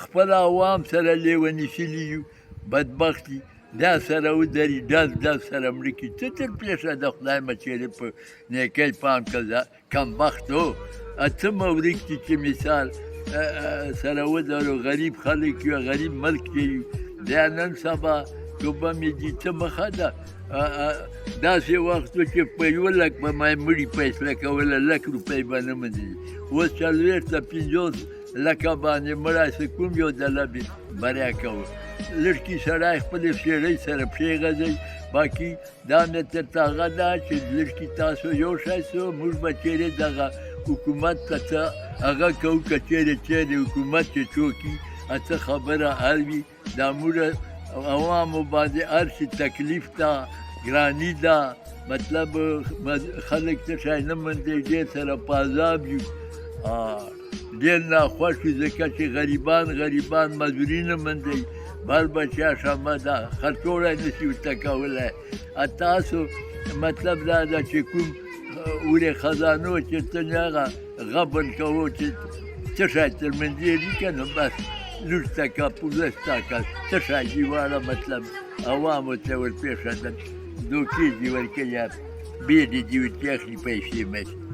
خپل عوام سره لیونیسلي یو بدبخت دي دا سره ودري ډز سره مړه کړي څه تر پېښه د خدای مچېرې په نیکۍ پام کړه کمبختو څه مورک دي چې مثال سره ودرو غریب خلک یو غریب ملک کې یو بیا نن سبا توبه مې دي څه مخه ده داسې وخت و چې په یو لک به ما مړي فیصله کوله لک روپۍ به نه منلي اوس 40 ته 50 لکه باندې مړی سه کوم یو ډله به بریا کوه لږکي سړی خپلې ښېرۍ سره پښې غځوي باقي دا مې درته هغه ده چې لږکي تاسو یو شی سو موږ به چېرې دغه حکومت ته څه هغه کوو که چېرې حکومت چې څوک وي څه خبره حل وي دا موږ عوامو باندې هر شي تکلیف ده ګراني ده مطلب خلک څه شی نه موندی ډېر سره په عذاب یو ډېر ناخوښ وي ځکه چې غریبان مزدوري نه موندی بال بچه شمه ده خرڅوړی نشي ورته کولی تاسو مطلب دا ده چې کوم ورې خزانو چې څه هغه غبن کوو چې څه شی تر منځېږي که نه بس لږ ټکه 15 ټکه څه شی دي واړه مطلب عوامو ته ورپېښه ده دوکې دي ورکوي بېډې دي ورته اخلي پیسې مشي